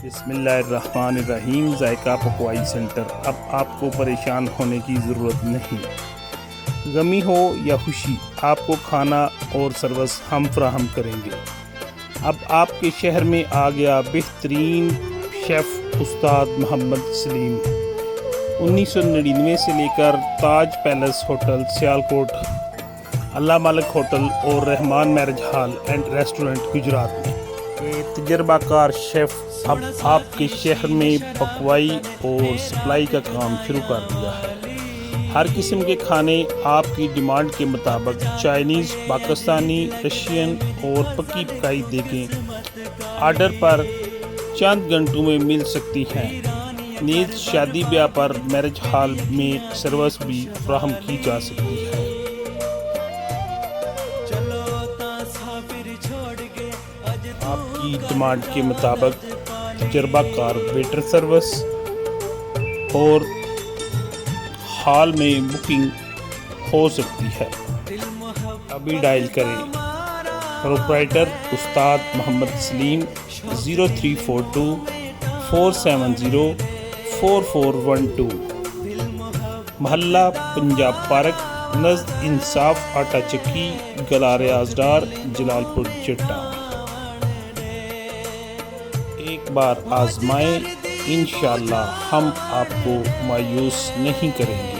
بسم اللہ الرحمن الرحیم۔ ذائقہ پکوائی سینٹر، اب آپ کو پریشان ہونے کی ضرورت نہیں۔ غمی ہو یا خوشی، آپ کو کھانا اور سروس ہم فراہم کریں گے۔ اب آپ کے شہر میں آ گیا بہترین شیف استاد محمد سلیم۔ 1999 سے لے کر Taj palace hotel Sialkot, Allah Malik hotel اور Rehman marriage hall and restaurant Gujrat میں یہ تجربہ کار شیف اب آپ کے شہر میں پکوائی اور سپلائی کا کام شروع کر دیا ہے۔ ہر قسم کے کھانے آپ کی ڈیمانڈ کے مطابق چائنیز، پاکستانی، رشین اور پکی پکائی دیکھیں آرڈر پر چند گھنٹوں میں مل سکتی ہیں۔ نیز شادی بیاہ پر میرج ہال میں سروس بھی فراہم کی جا سکتی ہے۔ آپ کی ڈیمانڈ کے مطابق تجربہ کار ویٹر سروس اور ہال میں بکنگ ہو سکتی ہے۔ ابھی ڈائل کریں پروپرائٹر استاد محمد سلیم 0342 470 4412، محلہ پنجاب پارک، نزد انصاف آٹا چکی، گلارے ازڈار، جلال پور جٹا۔ ایک بار آزمائیں، انشاءاللہ ہم آپ کو مایوس نہیں کریں گے۔